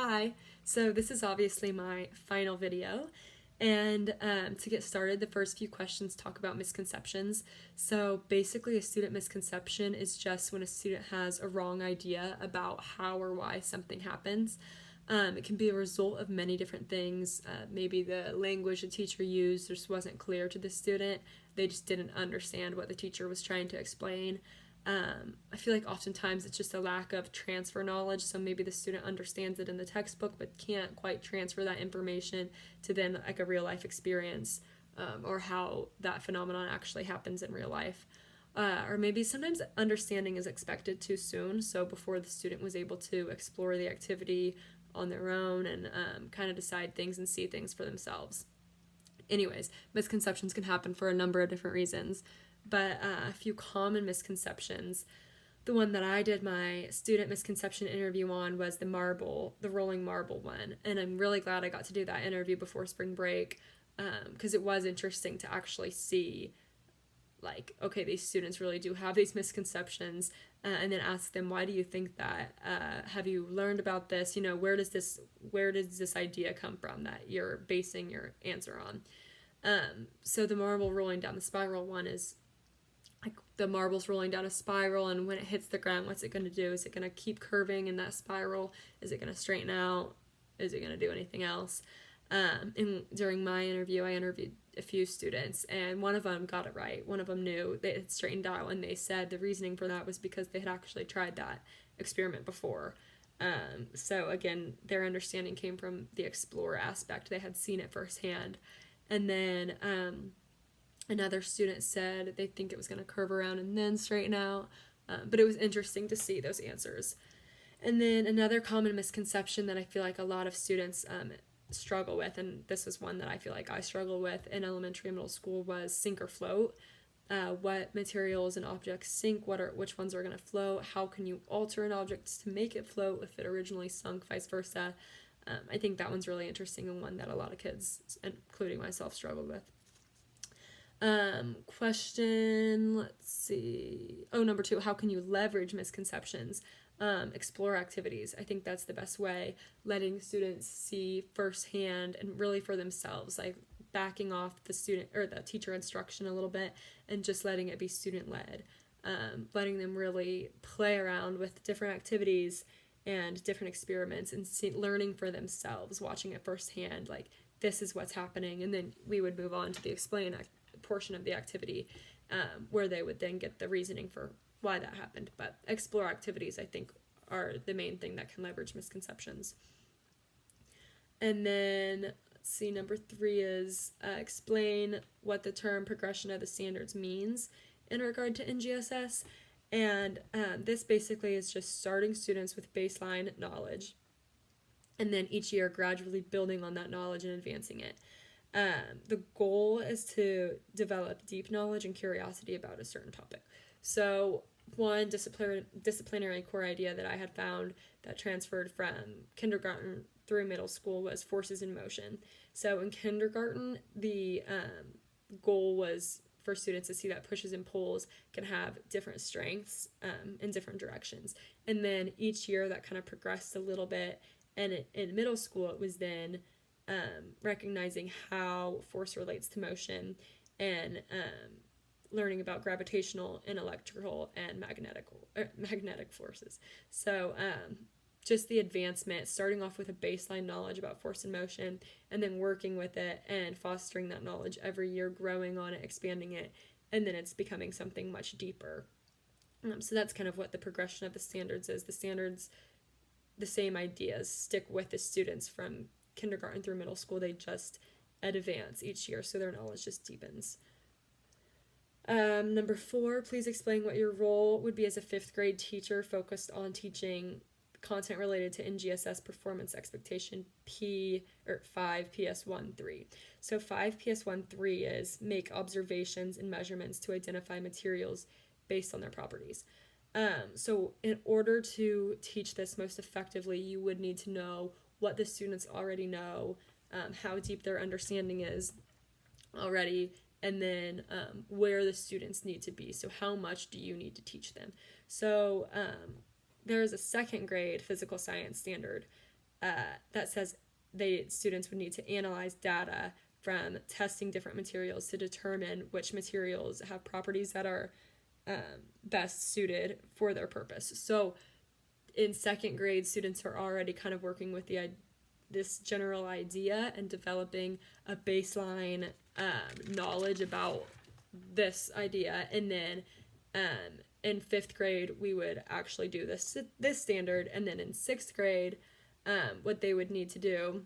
Hi! So this is obviously my final video, and to get started, the first few questions talk about misconceptions. So basically, a student misconception is just when a student has a wrong idea about how or why something happens. It can be a result of many different things. Maybe the language the teacher used just wasn't clear to the student. They just didn't understand what the teacher was trying to explain. I feel like oftentimes it's just a lack of transfer knowledge, so maybe the student understands it in the textbook but can't quite transfer that information to then like a real life experience, or how that phenomenon actually happens in real life. Or maybe sometimes understanding is expected too soon, so before the student was able to explore the activity on their own and kind of decide things and see things for themselves. Anyways, misconceptions can happen for a number of different reasons, but a few common misconceptions. The one that I did my student misconception interview on was the rolling marble one, and I'm really glad I got to do that interview before spring break, because it was interesting to actually see, like, okay, these students really do have these misconceptions, and then ask them, why do you think that? Have you learned about this? Where does this idea come from that you're basing your answer on? So the marble rolling down the spiral one is like the marble's rolling down a spiral, and when it hits the ground, what's it going to do? Is it going to keep curving in that spiral? Is it going to straighten out? Is it going to do anything else? And during my interview, I interviewed a few students, and one of them got it right. One of them knew that it straightened out, and they said the reasoning for that was because they had actually tried that experiment before. So again, their understanding came from the explorer aspect. They had seen it firsthand. And then another student said they think it was going to curve around and then straighten out. But it was interesting to see those answers. And then another common misconception that I feel like a lot of students struggle with, and this was one that I feel like I struggled with in elementary and middle school, was sink or float. What materials and objects sink? Which ones are going to float? How can you alter an object to make it float if it originally sunk, vice versa? I think that one's really interesting and one that a lot of kids, including myself, struggled with. Let's see. Oh, number 2, how can you leverage misconceptions? Explore activities. I think that's the best way, letting students see firsthand and really for themselves, like backing off the student or the teacher instruction a little bit and just letting it be student led. Letting them really play around with different activities and different experiments and learning for themselves, watching it firsthand, like this is what's happening, and then we would move on to the explain portion of the activity, where they would then get the reasoning for why that happened. But explore activities, I think, are the main thing that can leverage misconceptions. And then, let's see, number 3 is explain what the term progression of the standards means in regard to NGSS. And this basically is just starting students with baseline knowledge, and then each year gradually building on that knowledge and advancing it. The goal is to develop deep knowledge and curiosity about a certain topic. So one disciplinary core idea that I had found that transferred from kindergarten through middle school was forces in motion. So in kindergarten, the goal was for students to see that pushes and pulls can have different strengths in different directions. And then each year that kind of progressed a little bit. And in middle school, it was then recognizing how force relates to motion and learning about gravitational and electrical and magnetic forces. So just the advancement, starting off with a baseline knowledge about force and motion, and then working with it and fostering that knowledge every year, growing on it, expanding it, and then it's becoming something much deeper. So that's kind of what the progression of the standards is. The standards, the same ideas, stick with the students from kindergarten through middle school. They just advance each year, so their knowledge just deepens. Number 4, please explain what your role would be as a 5th grade teacher focused on teaching content related to NGSS performance expectation 5 PS13. So 5 PS13 is make observations and measurements to identify materials based on their properties. So in order to teach this most effectively, you would need to know what the students already know, how deep their understanding is already, and then where the students need to be. So how much do you need to teach them? So there is a 2nd grade physical science standard that says students would need to analyze data from testing different materials to determine which materials have properties that are best suited for their purpose. So in second grade, students are already kind of working with this general idea and developing a baseline knowledge about this idea. And then in fifth grade, we would actually do this standard. And then in sixth grade, what they would need to do,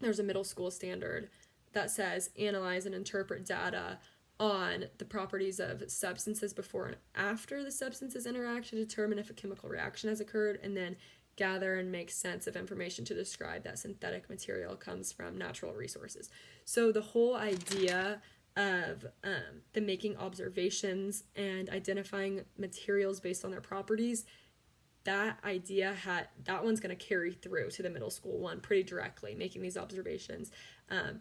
there's a middle school standard that says analyze and interpret data on the properties of substances before and after the substances interact to determine if a chemical reaction has occurred, and then gather and make sense of information to describe that synthetic material comes from natural resources. So the whole idea of the making observations and identifying materials based on their properties, that one's going to carry through to the middle school one pretty directly, making these observations.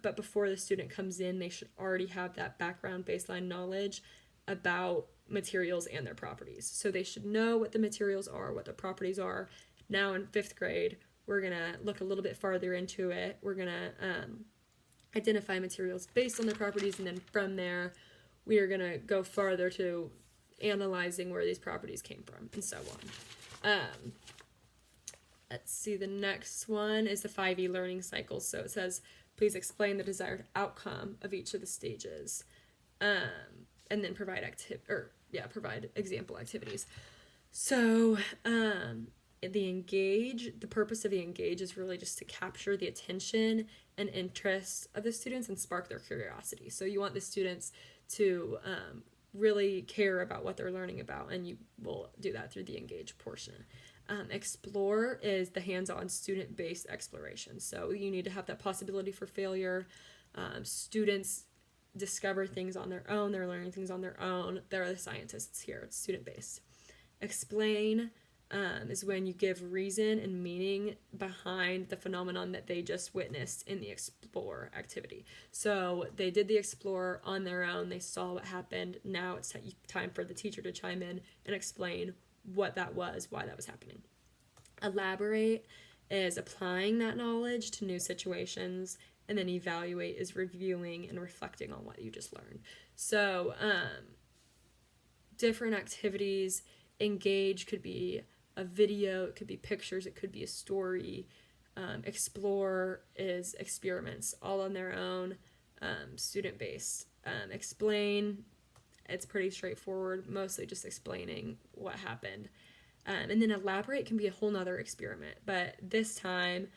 But before the student comes in, they should already have that background baseline knowledge about materials and their properties. So they should know what the materials are, what the properties are. Now in fifth grade, we're going to look a little bit farther into it. We're going to identify materials based on their properties, and then from there, we are going to go farther to analyzing where these properties came from, and so on. Let's see, the next one is the 5E learning cycle. So it says, please explain the desired outcome of each of the stages, and then provide example activities. So the purpose of the engage is really just to capture the attention and interest of the students and spark their curiosity. So you want the students to really care about what they're learning about, and you will do that through the engage portion. Explore is the hands-on student-based exploration. So you need to have that possibility for failure. Students discover things on their own. They're learning things on their own. They're the scientists here. It's student-based. Explain is when you give reason and meaning behind the phenomenon that they just witnessed in the explore activity. So they did the explore on their own. They saw what happened. Now it's time for the teacher to chime in and explain what that was, why that was happening. Elaborate is applying that knowledge to new situations, and then evaluate is reviewing and reflecting on what you just learned. So different activities. Engage could be a video, it could be pictures, it could be a story. Explore is experiments, all on their own, student-based. Explain, it's pretty straightforward, mostly just explaining what happened. And then elaborate can be a whole nother experiment, but this time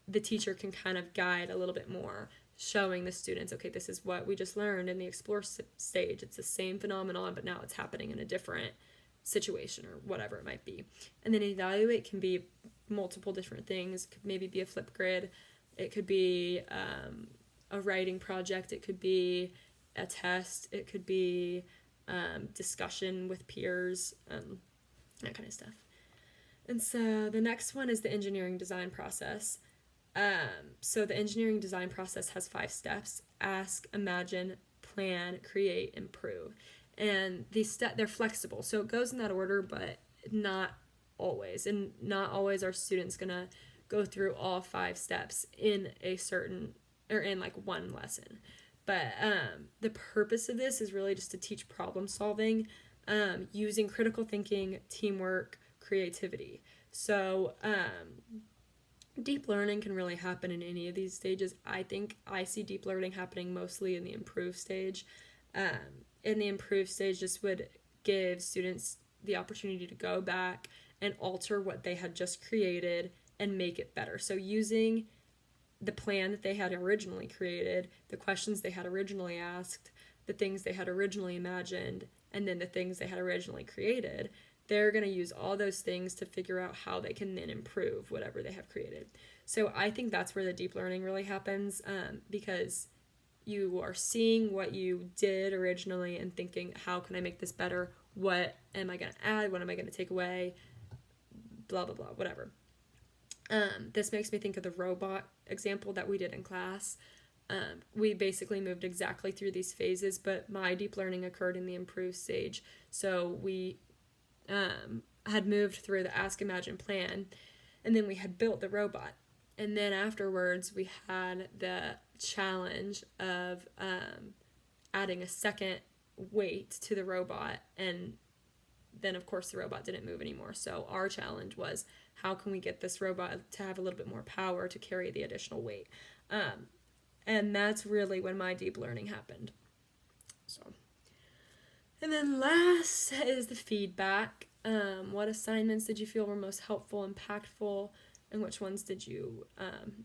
the teacher can kind of guide a little bit more, showing the students, okay, this is what we just learned in the explore stage. It's the same phenomenon, but now it's happening in a different situation or whatever it might be. And then evaluate can be multiple different things. It could maybe be a flip grid. It could be a writing project. It could be a test. It could be discussion with peers, that kind of stuff. And so the next one is the engineering design process. So the engineering design process has 5 steps: ask, imagine, plan, create, improve. And they're flexible. So it goes in that order, but not always. And not always are students going to go through all 5 steps in one lesson. But the purpose of this is really just to teach problem solving, using critical thinking, teamwork, creativity. So deep learning can really happen in any of these stages. I think I see deep learning happening mostly in the improve stage. In the improve stage, this would give students the opportunity to go back and alter what they had just created and make it better. So using the plan that they had originally created, the questions they had originally asked, the things they had originally imagined, and then the things they had originally created, they're going to use all those things to figure out how they can then improve whatever they have created. So I think that's where the deep learning really happens, because you are seeing what you did originally and thinking, how can I make this better? What am I going to add? What am I going to take away? Blah, blah, blah, whatever. This makes me think of the robot example that we did in class. We basically moved exactly through these phases, but my deep learning occurred in the improve stage. So we had moved through the ask, imagine, plan, and then we had built the robot. And then afterwards, we had the challenge of adding a second weight to the robot. And then, of course, the robot didn't move anymore. So our challenge was, how can we get this robot to have a little bit more power to carry the additional weight? And that's really when my deep learning happened. So, and then last is the feedback. What assignments did you feel were most helpful, impactful, and which ones did you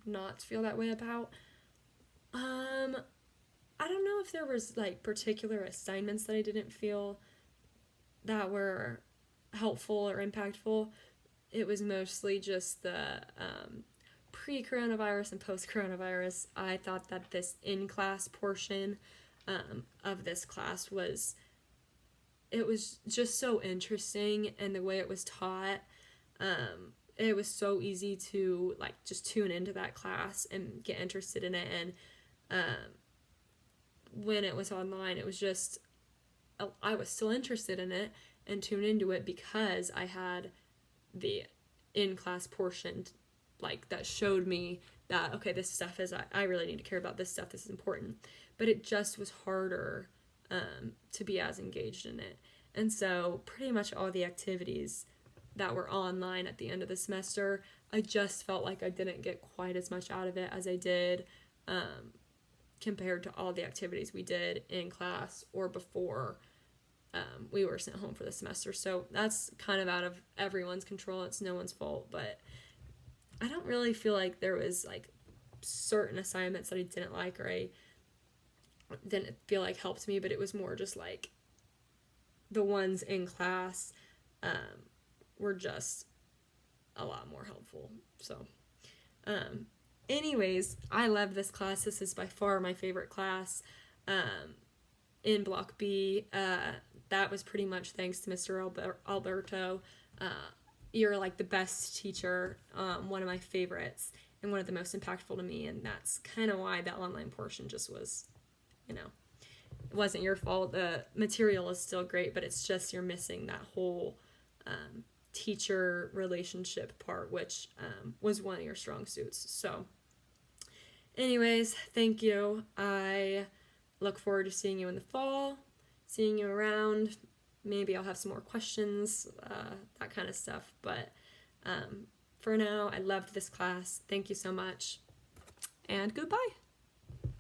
not feel that way about? I don't know if there was like particular assignments that I didn't feel that were helpful or impactful. It was mostly just the pre-coronavirus and post-coronavirus. I thought that this in-class portion of this class was just so interesting, and the way it was taught, it was so easy to like just tune into that class and get interested in it. And when it was online, it was just, I was still interested in it and tuned into it because I had the in-class portion like that showed me that, okay, this stuff is, I really need to care about this stuff, this is important. But it just was harder to be as engaged in it. And so pretty much all the activities that were online at the end of the semester, I just felt like I didn't get quite as much out of it as I did compared to all the activities we did in class or before we were sent home for the semester. So that's kind of out of everyone's control. It's no one's fault, but I don't really feel like there was like certain assignments that I didn't like or I didn't feel like helped me, but it was more just like the ones in class were just a lot more helpful. So anyways, I love this class. This is by far my favorite class in Block B. That was pretty much thanks to Mr. Alberto. You're like the best teacher, one of my favorites, and one of the most impactful to me, and that's kind of why that online portion just was, it wasn't your fault. The material is still great, but it's just you're missing that whole teacher relationship part, which was one of your strong suits. So anyways, thank you. I look forward to seeing you in the fall, seeing you around. Maybe I'll have some more questions, that kind of stuff. But for now, I loved this class. Thank you so much, and goodbye.